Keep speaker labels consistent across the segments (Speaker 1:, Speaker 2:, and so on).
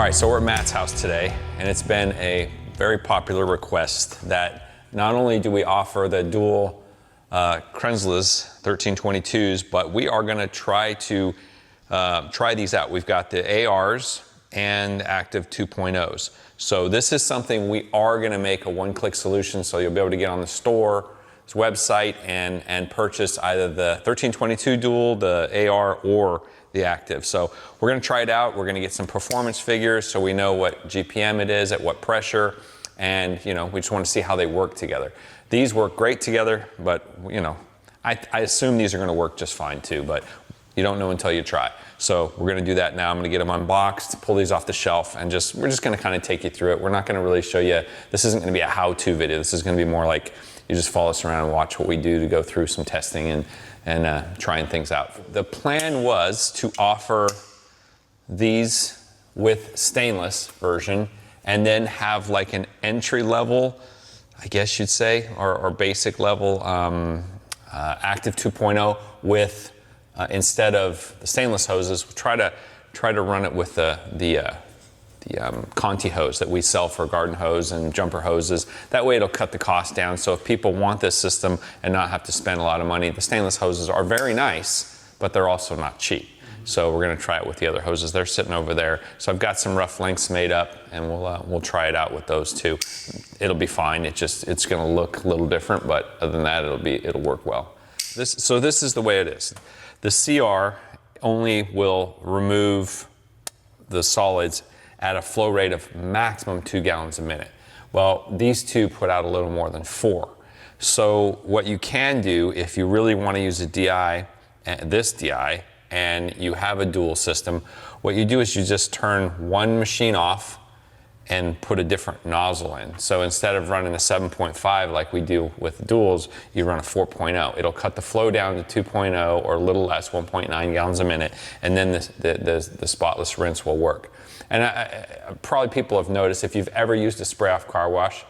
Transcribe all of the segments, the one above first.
Speaker 1: right, so we're at Matt's house today, and it's been a very popular request that not only do we offer the dual Krenzles 1322s, but we are going to try these out. We've got the ARs and active 2.0s. So this is something we are going to make a one-click solution, so you'll be able to get on the store's website and purchase either the 1322 dual, the AR, or the active. So we're going to try it out. We're going to get some performance figures so we know what GPM it is, at what pressure, and we just want to see how they work together. These work great together, but I assume these are going to work just fine too, but you don't know until you try. So we're going to do that now. I'm going to get them unboxed, pull these off the shelf, and we're just going to kind of take you through it. We're not going to really show you, this isn't going to be a how-to video. This is going to be more like you just follow us around and watch what we do to go through some testing and trying things out. The plan was to offer these with stainless version and then have like an entry level, I guess you'd say, or basic level active 2.0 with instead of the stainless hoses, we'll try to run it with the Conti hose that we sell for garden hose and jumper hoses. That way it'll cut the cost down. So if people want this system and not have to spend a lot of money, the stainless hoses are very nice, but they're also not cheap. So we're going to try it with the other hoses. They're sitting over there. So I've got some rough lengths made up, and we'll try it out with those too. It'll be fine. It's going to look a little different, but other than that, it'll work well. This is the way it is. The CR only will remove the solids at a flow rate of maximum 2 gallons a minute. Well, these two put out a little more than 4. So what you can do if you really want to use a DI, this DI, and you have a dual system, what you do is you just turn one machine off and put a different nozzle in. So instead of running a 7.5 like we do with duals, you run a 4.0. It'll cut the flow down to 2.0 or a little less, 1.9 gallons a minute, and then the spotless rinse will work. And probably people have noticed, if you've ever used a spray off car wash,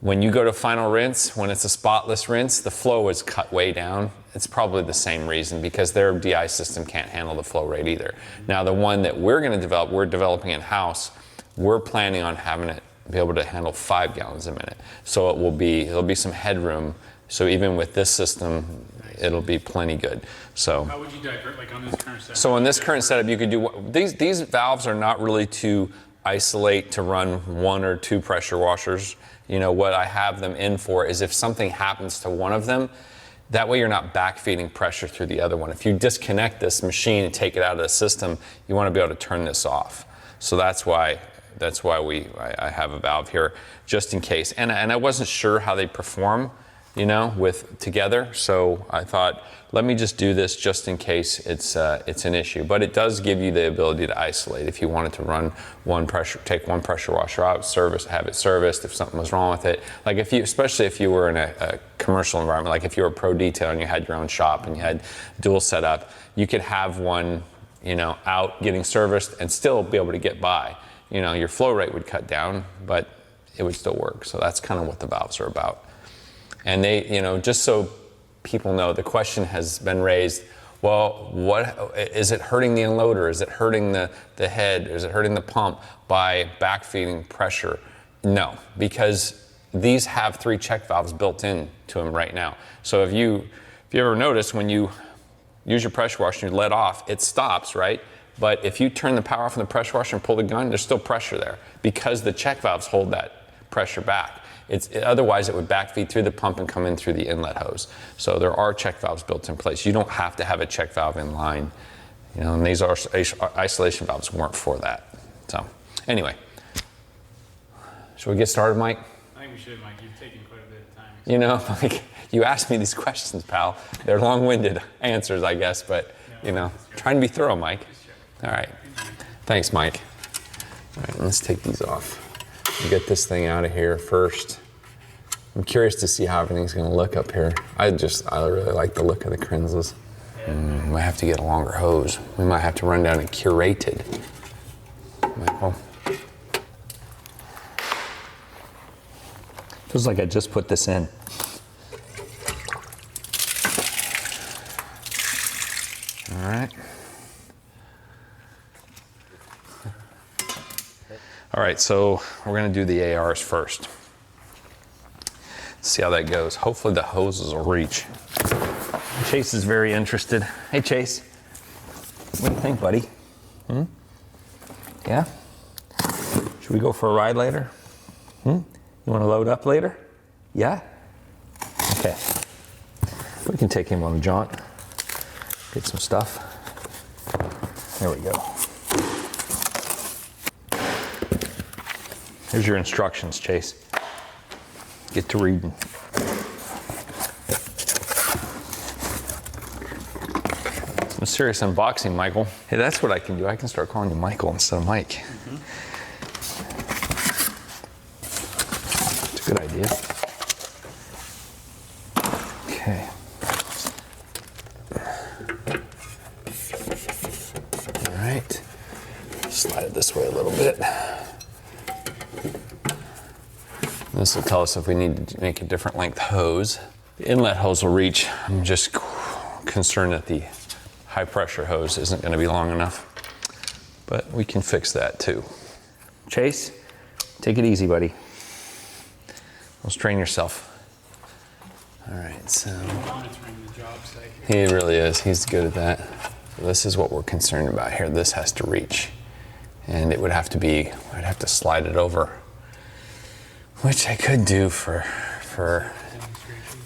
Speaker 1: when you go to final rinse, when it's a spotless rinse, the flow is cut way down. It's probably the same reason, because their DI system can't handle the flow rate either. Now the one that we're developing in-house, we're planning on having it be able to handle 5 gallons a minute. So there'll be some headroom. So even with this system, it'll be plenty good. So
Speaker 2: how would you divert, like on this current setup?
Speaker 1: So in this current setup, you could do these valves are not really to isolate to run 1 or 2 pressure washers. What I have them in for is if something happens to one of them, that way you're not backfeeding pressure through the other one. If you disconnect this machine and take it out of the system, you want to be able to turn this off. So that's why I have a valve here, just in case. And I wasn't sure how they perform, with together. So I thought, let me just do this just in case it's an issue. But it does give you the ability to isolate if you wanted to run take one pressure washer out, have it serviced if something was wrong with it. Like especially if you were in a commercial environment, like if you were a pro detailer and you had your own shop and you had dual set up, you could have one, out getting serviced and still be able to get by. Your flow rate would cut down, but it would still work. So that's kind of what the valves are about. And they, just so people know, the question has been raised, well, what is it hurting the unloader? Is it hurting the head? Is it hurting the pump by backfeeding pressure? No, because these have 3 check valves built in to them right now. So if you ever notice, when you use your pressure washer and you let off, it stops, right? But if you turn the power off on the pressure washer and pull the gun, there's still pressure there because the check valves hold that pressure back. Otherwise, it would backfeed through the pump and come in through the inlet hose. So there are check valves built in place. You don't have to have a check valve in line. And these isolation valves weren't for that. So anyway, should we get started, Mike?
Speaker 2: I think we should, Mike. You've taken quite a bit of time.
Speaker 1: Mike, you asked me these questions, pal. They're long-winded answers, I guess, but trying to be thorough, Mike. All right. Thanks, Mike. All right, let's take these off. We'll get this thing out of here first. I'm curious to see how everything's going to look up here. I really like the look of the Krenzles. We might have to get a longer hose. We might have to run down and curated. Michael.
Speaker 3: Feels like I just put this in.
Speaker 1: All right. All right, so we're gonna do the ARs first. See how that goes. Hopefully the hoses will reach. Chase is very interested. Hey Chase, what do you think, buddy? Yeah? Should we go for a ride later? You wanna load up later? Yeah? Okay. We can take him on a jaunt. Get some stuff. There we go. Here's your instructions, Chase. Get to reading. Some serious unboxing, Michael. Hey, that's what I can do. I can start calling you Michael instead of Mike. It's a good idea. Okay. All right. Slide it this way a little bit. This will tell us if we need to make a different length hose. The inlet hose will reach. I'm just concerned that the high pressure hose isn't going to be long enough, but we can fix that too. Chase, take it easy, buddy. Don't strain yourself. All right, so.
Speaker 2: Monitoring the job site.
Speaker 1: He really is. He's good at that. So this is what we're concerned about here. This has to reach, and it would have to be. I'd have to slide it over. Which I could do for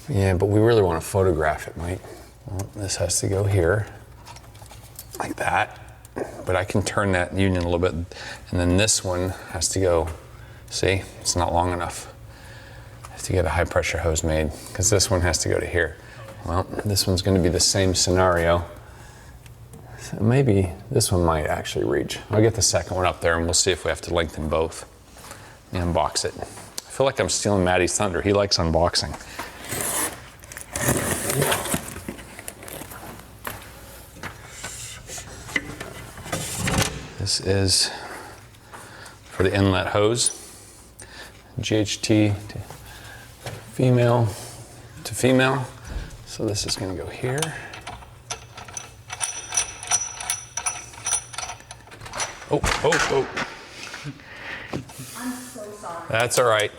Speaker 1: yeah, but we really want to photograph it, Mike. Well, this has to go here, like that. But I can turn that union a little bit, and then this one has to go, see, it's not long enough. I have to get a high pressure hose made, because this one has to go to here. Well, this one's going to be the same scenario. So maybe this one might actually reach. I'll get the second one up there, and we'll see if we have to lengthen both and unbox it. I feel like I'm stealing Maddie's thunder. He likes unboxing. This is for the inlet hose. GHT to female to female. So this is going to go here. Oh.
Speaker 3: I'm so sorry.
Speaker 1: That's all right.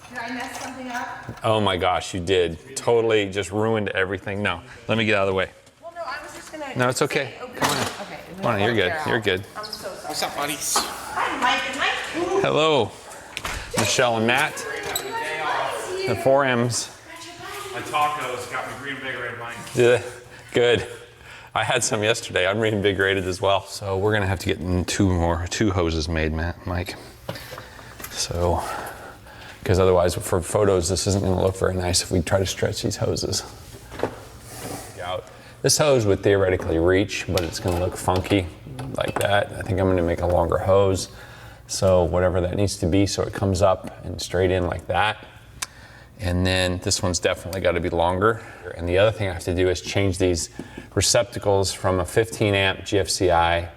Speaker 3: Did I mess something up?
Speaker 1: Oh my gosh, you did. Totally just ruined everything. No, let me get out of the way.
Speaker 3: Well, no, I was just gonna.
Speaker 1: No, it's okay.
Speaker 3: Say,
Speaker 1: Come on.
Speaker 3: Okay.
Speaker 1: Come on, you're good. You're good.
Speaker 3: I'm so sorry.
Speaker 2: What's up, buddies?
Speaker 3: Hi, Mike. And Mike.
Speaker 1: Hello, Michelle and Matt. The 4Ms.
Speaker 2: My tacos got me reinvigorated mine.
Speaker 1: Yeah, good. I had some yesterday. I'm reinvigorated as well. So we're gonna have to get two hoses made, Mike. So, because otherwise for photos, this isn't gonna look very nice if we try to stretch these hoses. This hose would theoretically reach, but it's gonna look funky like that. I think I'm gonna make a longer hose. So whatever that needs to be, so it comes up and straight in like that. And then this one's definitely gotta be longer. And the other thing I have to do is change these receptacles from a 15 amp GFCI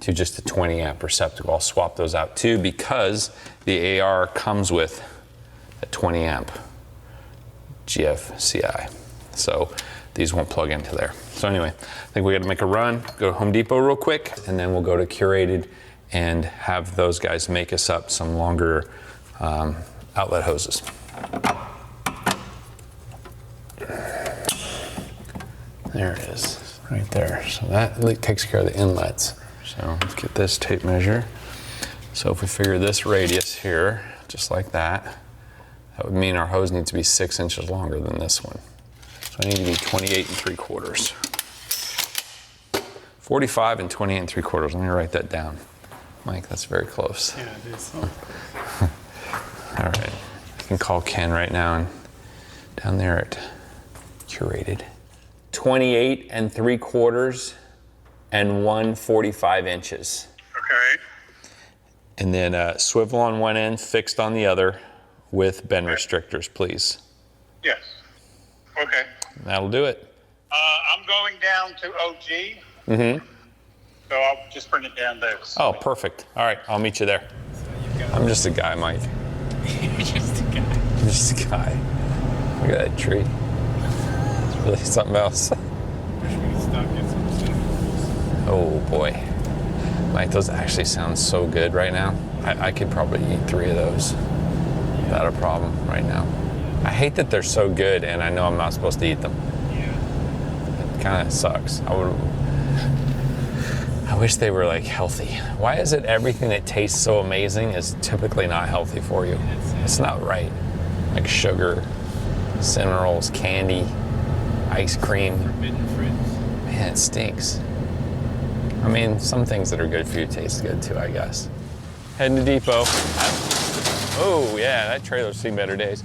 Speaker 1: to just a 20 amp receptacle. I'll swap those out too, because the AR comes with a 20 amp GFCI. So these won't plug into there. So anyway, I think we gotta make a run, go to Home Depot real quick, and then we'll go to Curated and have those guys make us up some longer outlet hoses. There it is, right there. So that takes care of the inlets. So let's get this tape measure. So if we figure this radius here, just like that, that would mean our hose needs to be 6 inches longer than this one. So I need to be 28 3/4. 45 and 28 3/4. Let me write that down. Mike, that's very close.
Speaker 2: Yeah, it is.
Speaker 1: All right, I can call Ken right now and down there at Curated. 28 3/4 and 1/45 inches.
Speaker 4: Okay.
Speaker 1: And then swivel on one end, fixed on the other with bend restrictors, please.
Speaker 4: Yes. Okay.
Speaker 1: That'll do it.
Speaker 4: I'm going down to OG. So I'll just bring it down there.
Speaker 1: Oh, perfect. All right, I'll meet you there. I'm just a guy, Mike.
Speaker 2: You're just a guy.
Speaker 1: I'm just a guy. Look at that tree. It's really something else.
Speaker 2: Wish we could stop getting some cinnamon rolls.
Speaker 1: Oh boy. Like, those actually sound so good right now. I could probably eat 3 of those without a problem right now. I hate that they're so good and I know I'm not supposed to eat them.
Speaker 2: Yeah.
Speaker 1: It kind of sucks. I wish they were like healthy. Why is it everything that tastes so amazing is typically not healthy for you? It's not right. Like sugar, cinnamon rolls, candy, ice cream.
Speaker 2: Forbidden fruits.
Speaker 1: Man, it stinks. I mean, some things that are good for you taste good too, I guess. Heading to Depot. Oh yeah, that trailer's seen better days.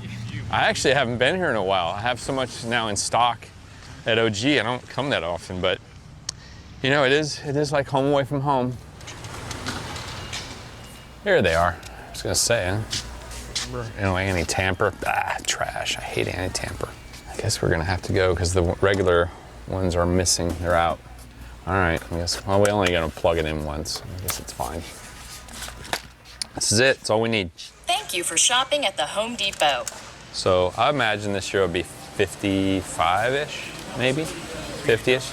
Speaker 1: I actually haven't been here in a while. I have so much now in stock at OG. I don't come that often, but you know, it is like home away from home. Here they are. I was gonna say, huh? You know, anti-tamper. Trash. I hate anti-tamper. I guess we're gonna have to go because the regular ones are missing. They're out. All right, I guess, well, we're only gonna plug it in once. I guess it's fine. This is it, it's all we need.
Speaker 5: Thank you for shopping at the Home Depot.
Speaker 1: So I imagine this year will be 55-ish, maybe, 50-ish.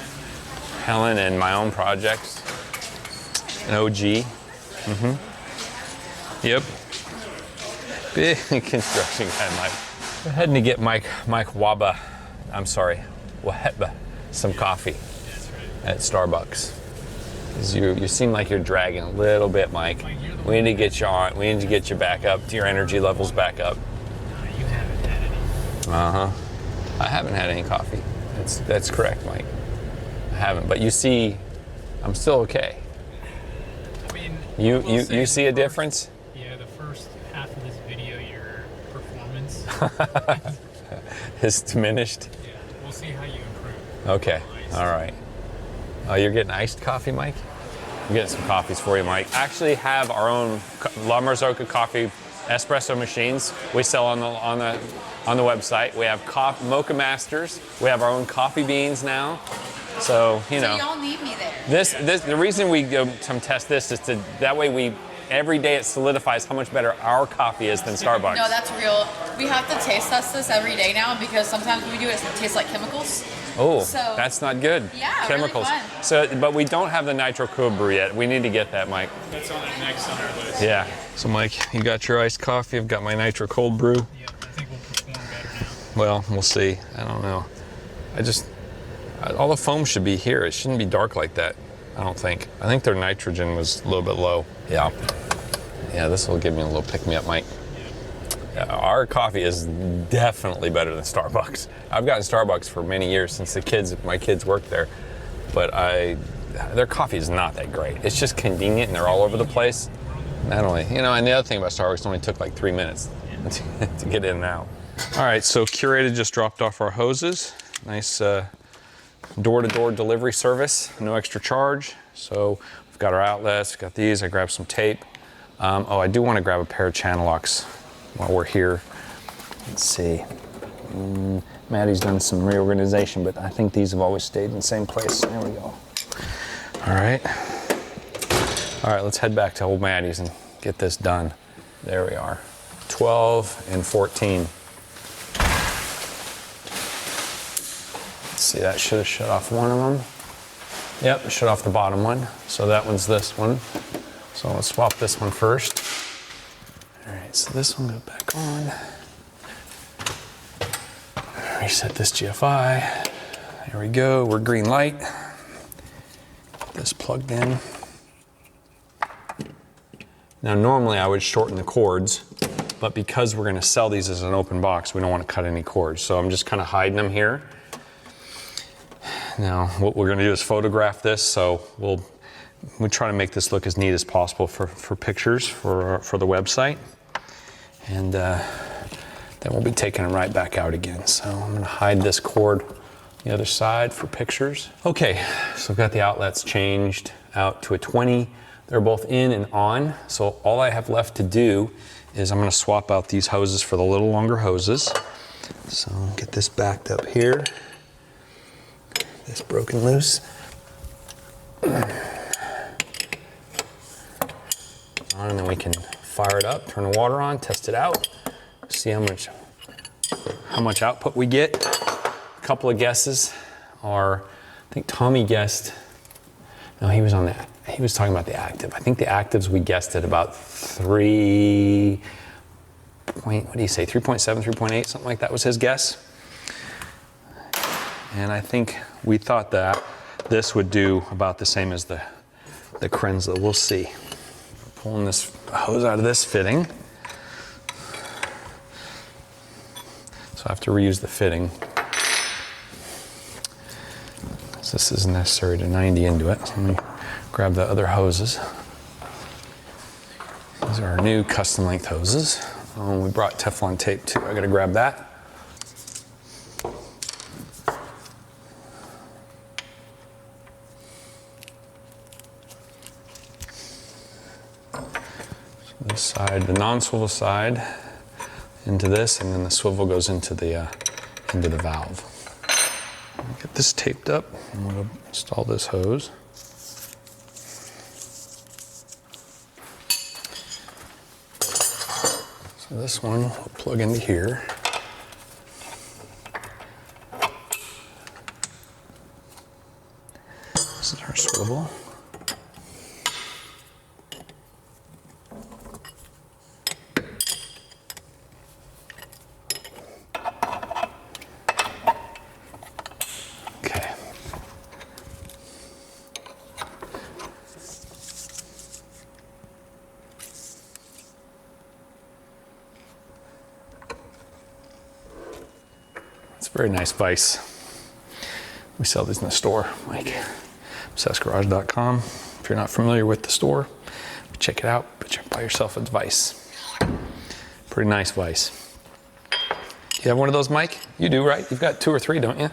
Speaker 1: Helen and my own projects, an OG. Yep. Big construction guy, Mike. We're heading to get Mike Wahba some coffee at Starbucks. 'Cause you seem like you're dragging a little bit, Mike. We need to get you on. We need to get you back up to your energy levels back up.
Speaker 2: You haven't had any.
Speaker 1: I haven't had any coffee. That's correct, Mike. I haven't, but you see, I'm still okay.
Speaker 2: I mean,
Speaker 1: You see a difference?
Speaker 2: Yeah, the first half of this video, your performance.
Speaker 1: It's diminished.
Speaker 2: Yeah, we'll see how you improve.
Speaker 1: Okay, all right. Oh, you're getting iced coffee, Mike? I'm getting some coffees for you, Mike. Actually have our own La Marzocca coffee espresso machines we sell on the website. We have Mocha Masters. We have our own coffee beans now. So, you know.
Speaker 3: So y'all need me there.
Speaker 1: The reason we go to test this is that way every day it solidifies how much better our coffee is than Starbucks.
Speaker 6: No, that's real. We have to taste test this every day now because sometimes when we do it, it tastes like chemicals.
Speaker 1: Oh,
Speaker 6: So-
Speaker 1: that's not good.
Speaker 6: Yeah, really
Speaker 1: Chemicals.
Speaker 6: fun.
Speaker 1: So, but we don't have the nitro cold brew yet. We need to get that, Mike.
Speaker 2: That's on the next on our list.
Speaker 1: Yeah. So, Mike, you got your iced coffee. I've got my nitro cold brew.
Speaker 2: Yep, I think we'll perform better now.
Speaker 1: Well, we'll see. I don't know. All the foam should be here. It shouldn't be dark like that. I don't think. I think their nitrogen was a little bit low. Yeah. Yeah, this will give me a little pick-me-up, Mike. Yeah, our coffee is definitely better than Starbucks. I've gotten Starbucks for many years since my kids worked there, but their coffee is not that great. It's just convenient and they're all over the place. Not only, and the other thing about Starbucks, it only took like 3 minutes to get in and out. All right, so Curated just dropped off our hoses. Nice door-to-door delivery service, no extra charge. So we've got our outlets, we've got these. I grabbed some tape. I do want to grab a pair of channel locks while we're here. Let's see. Maddie's done some reorganization, but I think these have always stayed in the same place. There we go. All right, let's head back to old Maddie's and get this done. There we are. 12 and 14. Let's see, that should have shut off one of them. Yep, shut off the bottom one. So that one's this one. So let's swap this one first. All right, so this one goes back on. Reset this GFI. There we go, we're green light. Get this plugged in. Now normally I would shorten the cords, but because we're gonna sell these as an open box, we don't wanna cut any cords. So I'm just kind of hiding them here. Now what we're gonna do is photograph this, so we'll try to make this look as neat as possible for pictures for the website. And then we'll be taking them right back out again. So I'm gonna hide this cord on the other side for pictures. Okay, so I've got the outlets changed out to a 20. They're both in and on. So all I have left to do is I'm gonna swap out these hoses for the little longer hoses. So I'll get this backed up here. This broken loose. And then we can fire it up, turn the water on, test it out, see how much output we get. A couple of guesses are, I think Tommy guessed, no, he was on that. he was talking about the active. I think the actives we guessed at about 3 point, what do you say, 3.7, 3.8, something like that was his guess. And I think we thought that this would do about the same as the Krenzler. We'll see. Pulling this hose out of this fitting. So I have to reuse the fitting. So this isn't necessary to 90 into it. So let me grab the other hoses. These are our new custom length hoses. We brought Teflon tape too. I gotta grab that. This side, the non-swivel side, into this, and then the swivel goes into the valve. Get this taped up. I'm going to install this hose. So this one will plug into here. This is our swivel. Very nice vise. We sell these in the store, like obsessgarage.com. If you're not familiar with the store, check it out. Buy yourself a vise. Pretty nice vise. You have one of those, Mike? You do, right? You've got 2 or 3, don't you?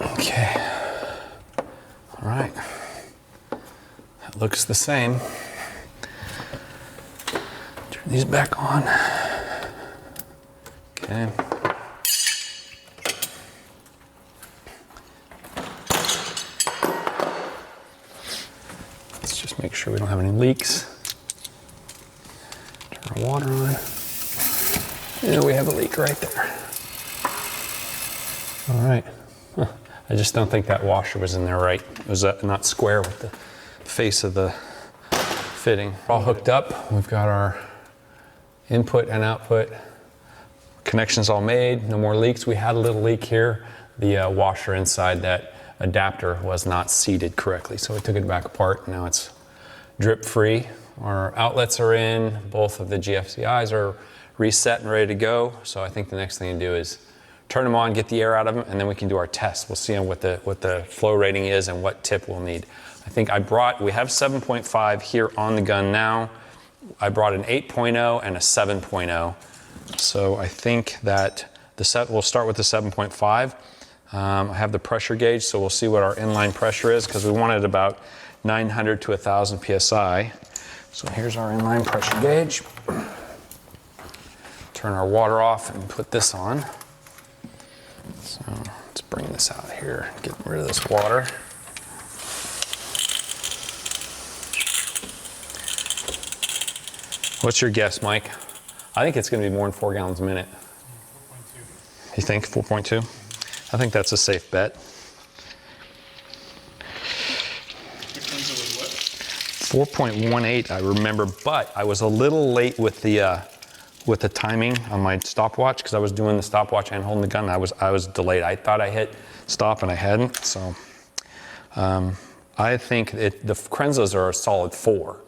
Speaker 1: Okay. All right. That looks the same. Turn these back on. Okay. Let's just make sure we don't have any leaks. Turn our water on. Yeah, we have a leak right there. All right. Huh. I just don't think that washer was in there right. It was not square with the face of the fitting. All hooked up. We've got our input and output connections all made, no more leaks. We had a little leak here. The washer inside that adapter was not seated correctly, so we took it back apart. Now it's drip free. Our outlets are in, both of the GFCIs are reset and ready to go. So I think the next thing to do is turn them on, get the air out of them, and then we can do our test. We'll see what the flow rating is and what tip we'll need. I think we have 7.5 here on the gun now. I brought an 8.0 and a 7.0. So I think that we'll start with the 7.5. I have the pressure gauge, so we'll see what our inline pressure is, because we wanted about 900 to 1,000 PSI. So here's our inline pressure gauge. Turn our water off and put this on. So let's bring this out here, get rid of this water. What's your guess, Mike? I think it's going to be more than 4 gallons a minute. 4.2. You think 4.2? I think that's a safe bet.
Speaker 2: The Krenzler was what?
Speaker 1: 4.18, I remember, but I was a little late with the timing on my stopwatch, because I was doing the stopwatch and holding the gun. I was delayed. I thought I hit stop and I hadn't. So I think the Krenzlers are a solid 4.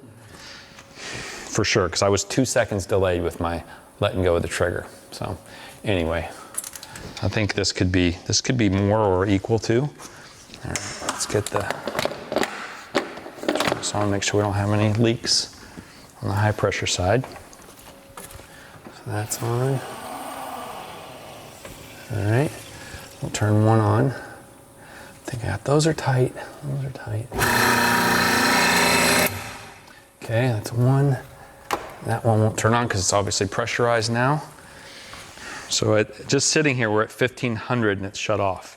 Speaker 1: For sure, because I was 2 seconds delayed with my letting go of the trigger. So anyway, I think this could be more or equal to. All right, let's get turn this on, make sure we don't have any leaks on the high pressure side. So that's on. All right, we'll turn one on. I think those are tight. Those are tight. Okay, that's one. That one won't turn on because it's obviously pressurized now. So just sitting here, we're at 1500 and it's shut off.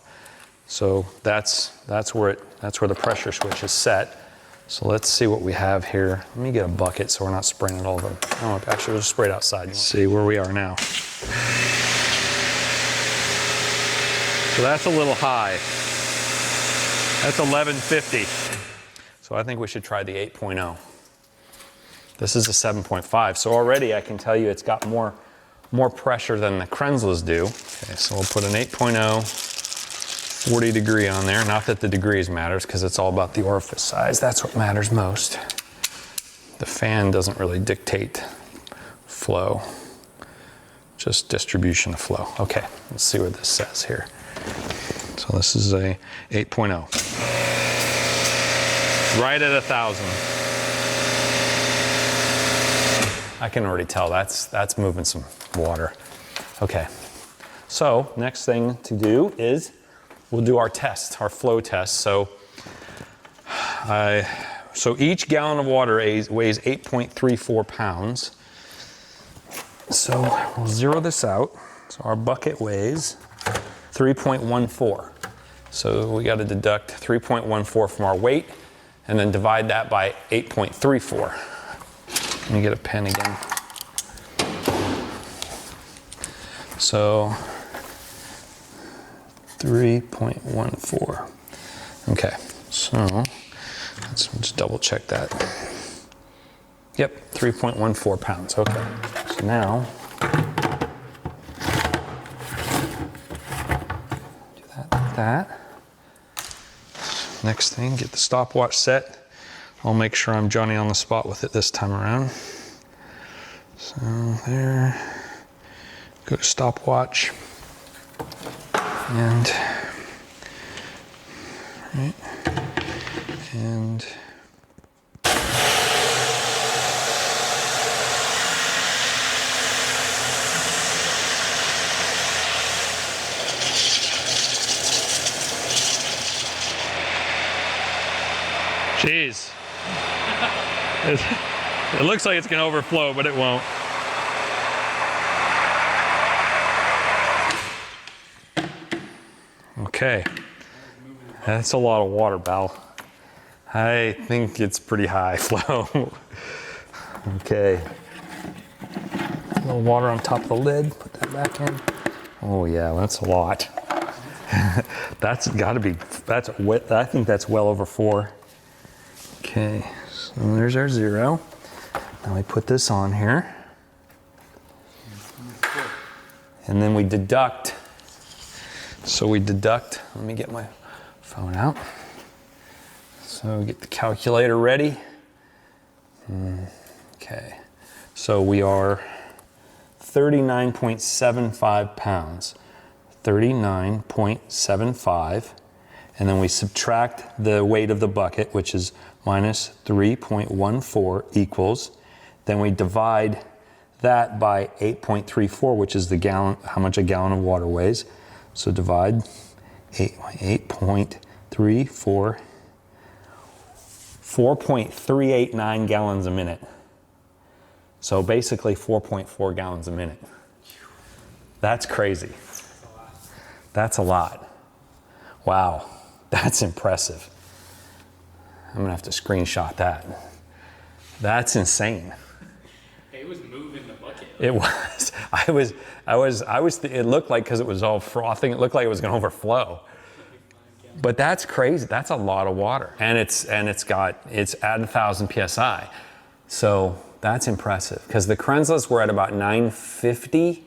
Speaker 1: So that's where the pressure switch is set. So let's see what we have here. Let me get a bucket so we're not spraying it all over. Oh, actually, we'll just spray it outside. Let's see where we are now. So that's a little high. That's 1150. So I think we should try the 8.0. This is a 7.5. So already I can tell you it's got more pressure than the Krenzlas do. Okay, so we'll put an 8.0, 40 degree on there. Not that the degrees matters because it's all about the orifice size. That's what matters most. The fan doesn't really dictate flow, just distribution of flow. Okay, let's see what this says here. So this is a 8.0. Right at 1,000. I can already tell that's moving some water. Okay, so next thing to do is we'll do our test, our flow test. So each gallon of water weighs 8.34 pounds. So we'll zero this out. So our bucket weighs 3.14. So we got to deduct 3.14 from our weight and then divide that by 8.34. Let me get a pen again. So 3.14. Okay, so let's just double check that. Yep, 3.14 pounds. Okay, so now do that like that. Next thing, get the stopwatch set. I'll make sure I'm Johnny on the spot with it this time around. So there, go to stopwatch, and right, and jeez. It looks like it's going to overflow, but it won't. Okay. That's a lot of water, Bal. I think it's pretty high flow. Okay. A little water on top of the lid. Put that back in. Oh yeah, that's a lot. That's got to be, that's wet. I think that's well over 4. Okay. So there's our 0. Now we put this on here. And then we deduct. So we deduct, let me get my phone out. So get the calculator ready. Okay. So we are 39.75 pounds. 39.75. And then we subtract the weight of the bucket, which is minus 3.14 equals. Then we divide that by 8.34, which is the gallon, how much a gallon of water weighs. So divide 8.34, 4.389 gallons a minute. So basically 4.4 gallons a minute. That's crazy. That's a lot. Wow, that's impressive. I'm gonna have to screenshot that. That's insane.
Speaker 2: It was moving the bucket.
Speaker 1: It was. It looked like, because it was all frothing, it looked like it was gonna overflow. But that's crazy. That's a lot of water. And it's at 1,000 PSI. So that's impressive. Because the Krenzlas were at about 950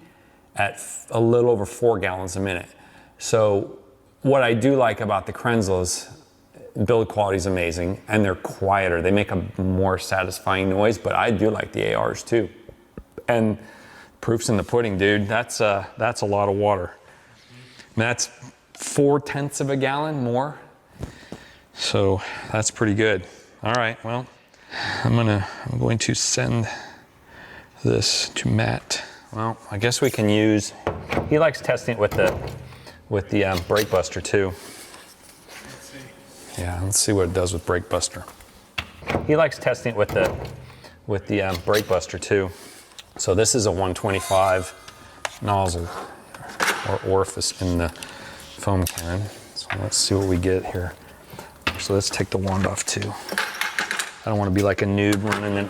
Speaker 1: at a little over 4 gallons a minute. So what I do like about the Krenzlas, build quality is amazing, and they're quieter. They make a more satisfying noise, but I do like the ARs too. And proof's in the pudding, dude. That's a lot of water. I mean, that's 0.4 of a gallon more. So that's pretty good. All right, well, I'm going to send this to Matt. Well, I guess we can use, he likes testing it with the brake buster too. Yeah, let's see what it does with brake buster. He likes testing it with the brake buster too. So this is a 125 nozzle or orifice in the foam can. So let's see what we get here. So let's take the wand off too. I don't want to be like a noob running in.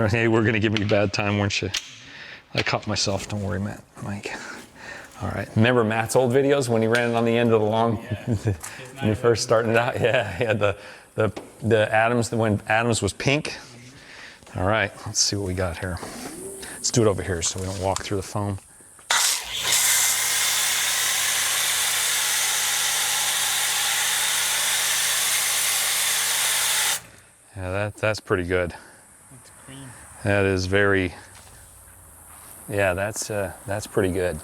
Speaker 1: Hey, we're gonna give me a bad time, weren't you? I caught myself. Don't worry, Matt. Mike. All right. Remember Matt's old videos when he ran it on the end of the long, when he first started it out? Yeah, he had the Adams, when Adams was pink. All right, let's see what we got here. Let's do it over here so we don't walk through the foam. Yeah, that's pretty good.
Speaker 2: That's clean.
Speaker 1: That is very, yeah, that's pretty good.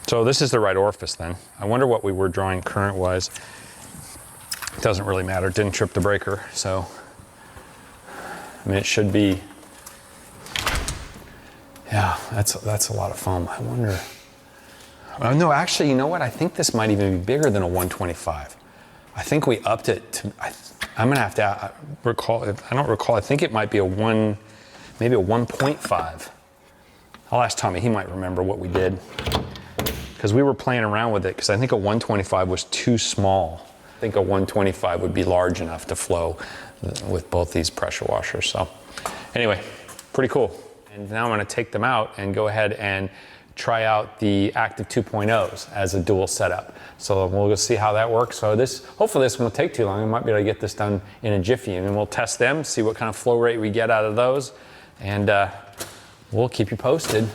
Speaker 1: So this is the right orifice then. I wonder what we were drawing current-wise. It doesn't really matter, it didn't trip the breaker, so. I mean, it should be, yeah, that's a lot of foam. I wonder, no, actually, you know what? I think this might even be bigger than a 125. I think we upped it to, I'm gonna have to recall, if I don't recall, I think it might be maybe a 1.5. I'll ask Tommy, he might remember what we did. Because we were playing around with it, because I think a 125 was too small. I think a 125 would be large enough to flow with both these pressure washers. So anyway, pretty cool. And now I'm gonna take them out and go ahead and try out the Active 2.0s as a dual setup. So we'll go see how that works. So hopefully this won't take too long. We might be able to get this done in a jiffy, and we'll test them, see what kind of flow rate we get out of those, and we'll keep you posted.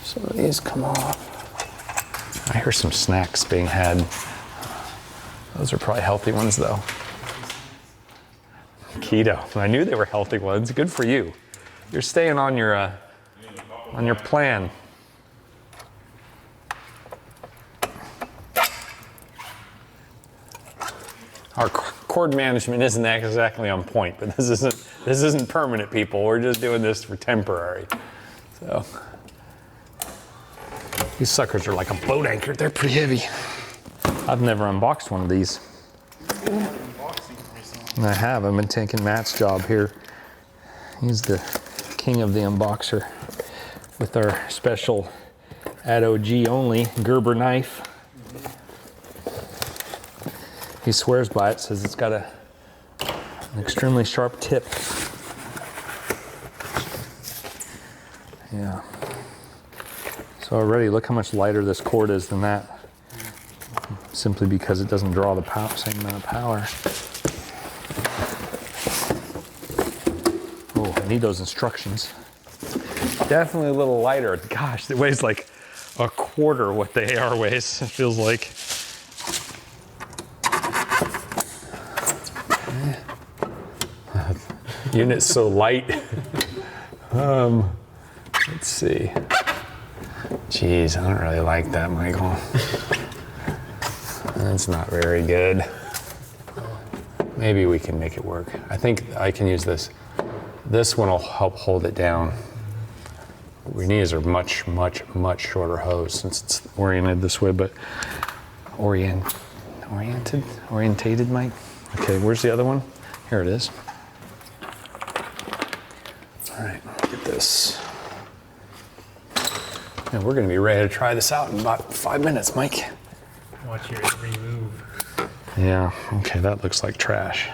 Speaker 1: So these come off. I hear some snacks being had. Those are probably healthy ones though. Keto. I knew they were healthy ones. Good for you. You're staying on your plan. Our cord management isn't exactly on point, but this isn't permanent, people. We're just doing this for temporary. So these suckers are like a boat anchor. They're pretty heavy. I've never unboxed one of these. I have. I've been taking Matt's job here. He's the king of the unboxer with our special at OG only Gerber knife. He swears by it, says it's got an extremely sharp tip. Yeah. So already look how much lighter this cord is than that. Simply because it doesn't draw the same amount of power. Oh, I need those instructions. Definitely a little lighter. Gosh, it weighs like a quarter what the AR weighs, it feels like. Unit's so light. Let's see. Jeez, I don't really like that, Michael. That's not very good. Maybe we can make it work. I think I can use this. This one will help hold it down. What we need is a much, much, much shorter hose since it's oriented this way, but orientated, Mike? Okay, where's the other one? Here it is. All right, get this. And we're gonna be ready to try this out in about 5 minutes, Mike.
Speaker 2: Watch your every move.
Speaker 1: Yeah, okay, that looks like trash.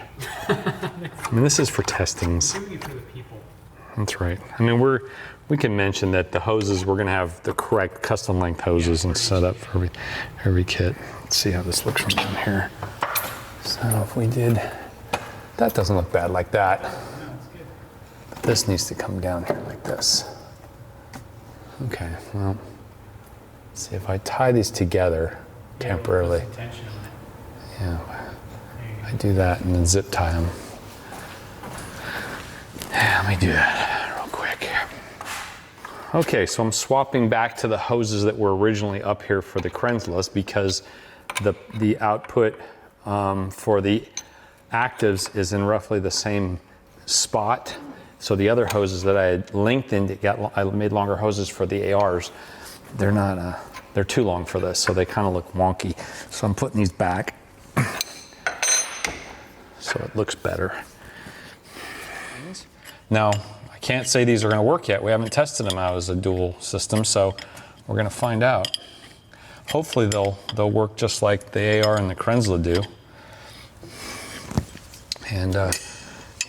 Speaker 1: I mean, this is for testings.
Speaker 2: Do it for the people.
Speaker 1: That's right. I mean, we can mention that the hoses, we're gonna have the correct custom length hoses and set up for every kit. Let's see how this looks from down here. So if we did, that doesn't look bad like that. But this needs to come down here like this. Okay, well, let's see if I tie these together temporarily. Yeah, I do that and then zip tie them. Yeah, let me do that real quick. Okay, so I'm swapping back to the hoses that were originally up here for the Krensless because the output for the actives is in roughly the same spot. So the other hoses that I had lengthened, I made longer hoses for the ARs. They're not, they're too long for this, so they kind of look wonky. So I'm putting these back so it looks better. Now, I can't say these are gonna work yet. We haven't tested them out as a dual system, so we're gonna find out. Hopefully they'll work just like the AR and the Krensla do. And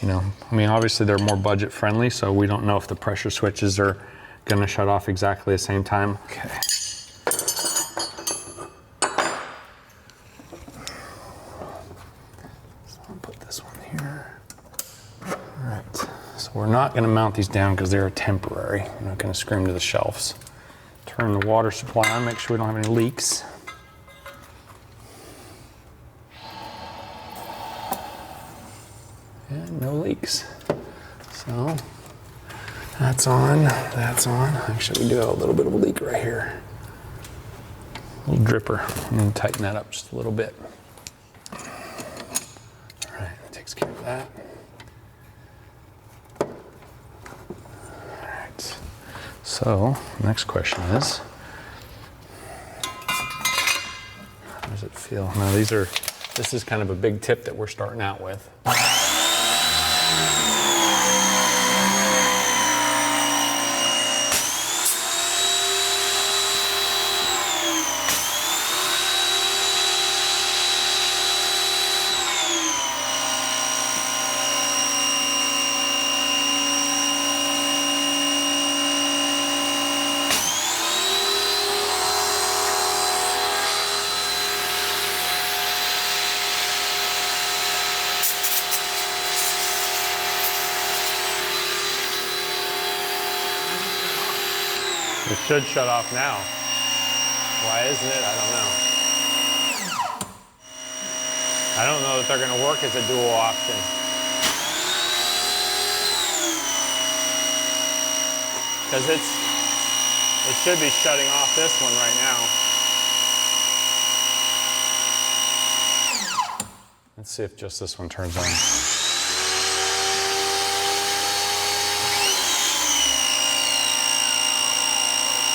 Speaker 1: you know, I mean, obviously they're more budget friendly, so we don't know if the pressure switches are gonna shut off exactly the same time. Okay. So I'll put this one here. All right, so we're not gonna mount these down because they're temporary. We're not gonna screw them to the shelves. Turn the water supply on, make sure we don't have any leaks. And no leaks. So that's on, that's on. Actually, we do have a little bit of a leak right here. A little dripper. I'm gonna tighten that up just a little bit. All right, that takes care of that. All right, so next question is, how does it feel? Now this is kind of a big tip that we're starting out with. It should shut off now. Why isn't it? I don't know. I don't know that they're going to work as a dual option. Because it should be shutting off this one right now. Let's see if just this one turns on.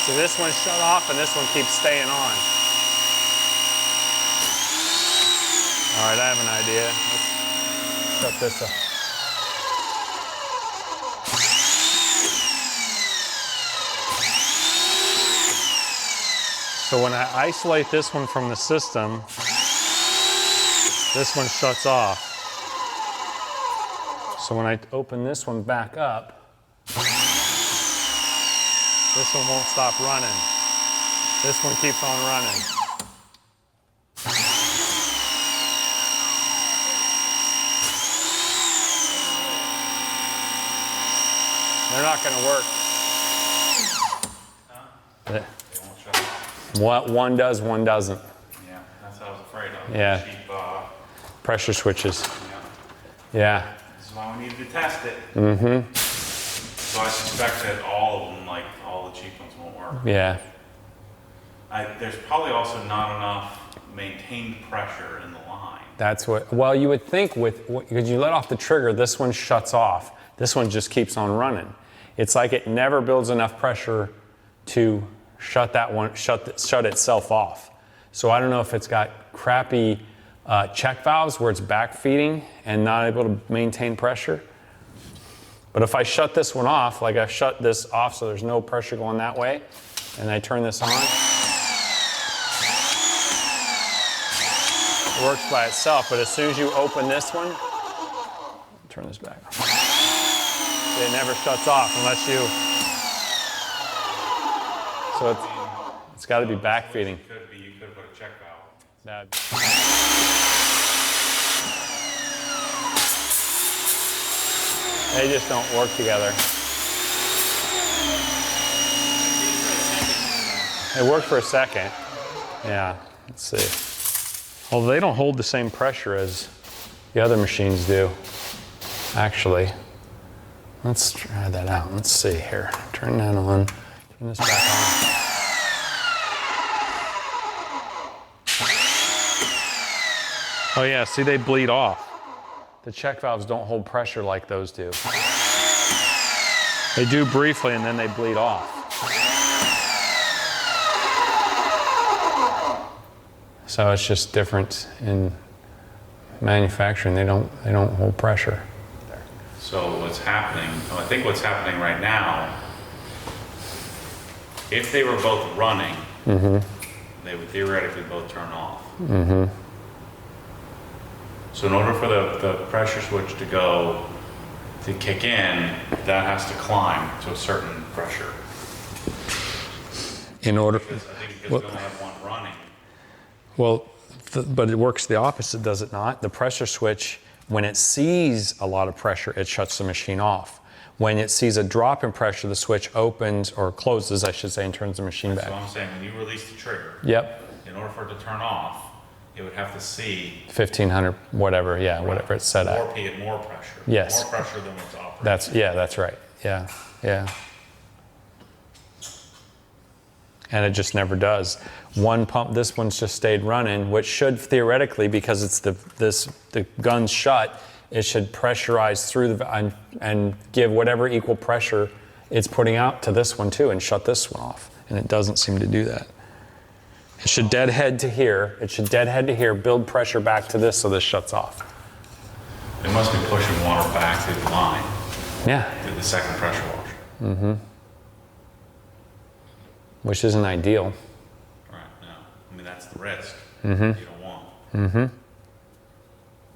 Speaker 1: So this one's shut off and this one keeps staying on. All right, I have an idea. Let's shut this up. So when I isolate this one from the system, this one shuts off. So when I open this one back up, this one won't stop running. This one keeps on running. They're not going to work.
Speaker 7: They won't shut off.
Speaker 1: One does, one doesn't.
Speaker 7: Yeah, that's what I was afraid of.
Speaker 1: Yeah.
Speaker 7: Cheap,
Speaker 1: Pressure switches.
Speaker 7: yeah.
Speaker 1: Yeah.
Speaker 7: This is why we needed to test it. Mm-hmm. So I suspect that all of them, like all the cheap ones, won't work.
Speaker 1: Yeah.
Speaker 7: There's probably also not enough maintained pressure in the line.
Speaker 1: That's what, well, you would think because you let off the trigger, this one shuts off. This one just keeps on running. It's like it never builds enough pressure to shut that one, shut itself off. So I don't know if it's got crappy check valves where it's back feeding and not able to maintain pressure. But if I shut this one off, like I've shut this off so there's no pressure going that way, and I turn this on, it works by itself. But as soon as you open this one, turn this back on. It never shuts off unless you, so it's got to be back feeding.
Speaker 7: You could put a check valve.
Speaker 1: They just don't work together. It worked for a second. Yeah, let's see. Well, they don't hold the same pressure as the other machines do, actually. Let's try that out. Let's see here. Turn that on. Turn this back on. Oh yeah, see, they bleed off. The check valves don't hold pressure like those do. They do briefly and then they bleed off. So it's just different in manufacturing. They don't hold pressure.
Speaker 7: So what's happening, I think what's happening right now, if they were both running, they would theoretically both turn off. So in order for the pressure switch to kick in, that has to climb to a certain pressure.
Speaker 1: in order.
Speaker 7: Because I think because
Speaker 1: Well-
Speaker 7: we only have one running.
Speaker 1: Well, but it works the opposite, does it not? The pressure switch, when it sees a lot of pressure, it shuts the machine off. When it sees a drop in pressure, the switch opens or closes, I should say, and turns the machine
Speaker 7: So
Speaker 1: back.
Speaker 7: I'm saying when you release the trigger,
Speaker 1: Yep,
Speaker 7: in order for it to turn off, it would have to see
Speaker 1: 1500, whatever, yeah, whatever it's set
Speaker 7: more
Speaker 1: at.
Speaker 7: more pressure.
Speaker 1: Yes.
Speaker 7: More pressure than what's operating.
Speaker 1: That's right. Yeah, yeah. And it just never does. One pump, this one's just stayed running, which should theoretically, because it's the gun's shut, it should pressurize through and give whatever equal pressure it's putting out to this one too, and shut this one off. And it doesn't seem to do that. It should deadhead to here. It should deadhead to here, build pressure back to this, so this shuts off.
Speaker 7: It must be pushing water back to the line,
Speaker 1: Yeah,
Speaker 7: to the second pressure washer.
Speaker 1: which isn't ideal.
Speaker 7: Right, no. I mean, that's the risk you don't want.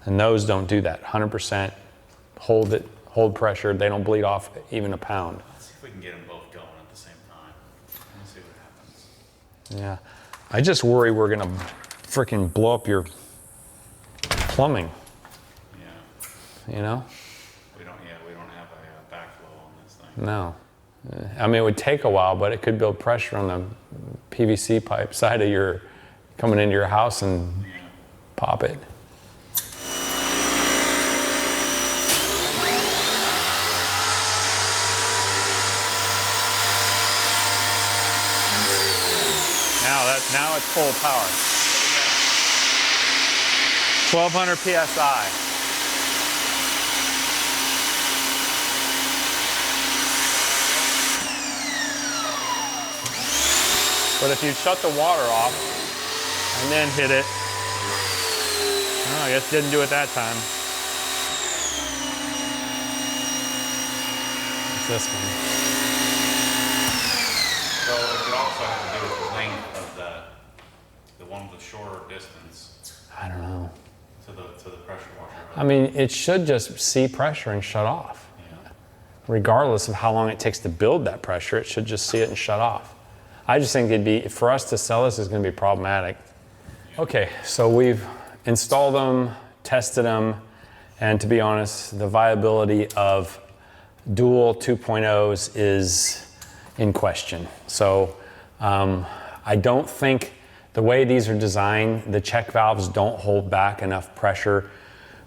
Speaker 1: And those don't do that. 100% hold pressure. They don't bleed off even a pound.
Speaker 7: Let's see if we can get them both going at the same time. Let's see what happens.
Speaker 1: Yeah. I just worry we're gonna freaking blow up your plumbing,
Speaker 7: Yeah.
Speaker 1: you know?
Speaker 7: We don't have a backflow on this thing.
Speaker 1: No. I mean, it would take a while, but it could build pressure on the PVC pipe side of your, coming into your house and pop it. Now it's full power. 1200 PSI. But if you shut the water off and then hit it, oh, I guess didn't do it that time. It's this one.
Speaker 7: So it could also have to do with the length of the one with the shorter distance
Speaker 1: I don't know.
Speaker 7: to the pressure washer.
Speaker 1: I mean, it should just see pressure and shut off.
Speaker 7: Yeah.
Speaker 1: Regardless of how long it takes to build that pressure, it should just see it and shut off. I just think it'd be, for us to sell this is going to be problematic. Okay, so we've installed them, tested them, and to be honest, the viability of dual 2.0s is in question. So I don't think the way these are designed, the check valves don't hold back enough pressure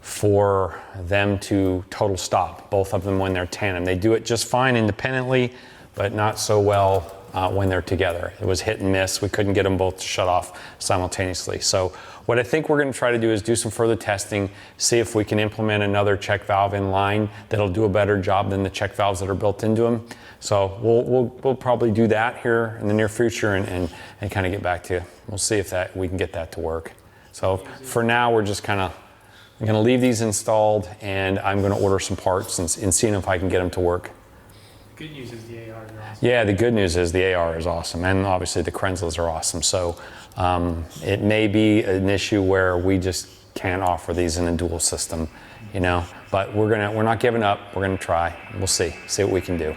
Speaker 1: for them to total stop, both of them when they're tandem. They do it just fine independently, but not so well when they're together. It was hit and miss. We couldn't get them both to shut off simultaneously. So what I think we're going to try to do is do some further testing, see if we can implement another check valve in line that'll do a better job than the check valves that are built into them. So we'll probably do that here in the near future and kind of get back to you. We'll see if we can get that to work. So for now, we're just kind of going to leave these installed, and I'm going to order some parts and seeing if I can get them to work.
Speaker 2: Good news is the ARs are awesome.
Speaker 1: Yeah, the good news is the AR is awesome, and obviously the Krenzlas are awesome. So it may be an issue where we just can't offer these in a dual system, you know. But we're not giving up. We're gonna try. We'll see what we can do.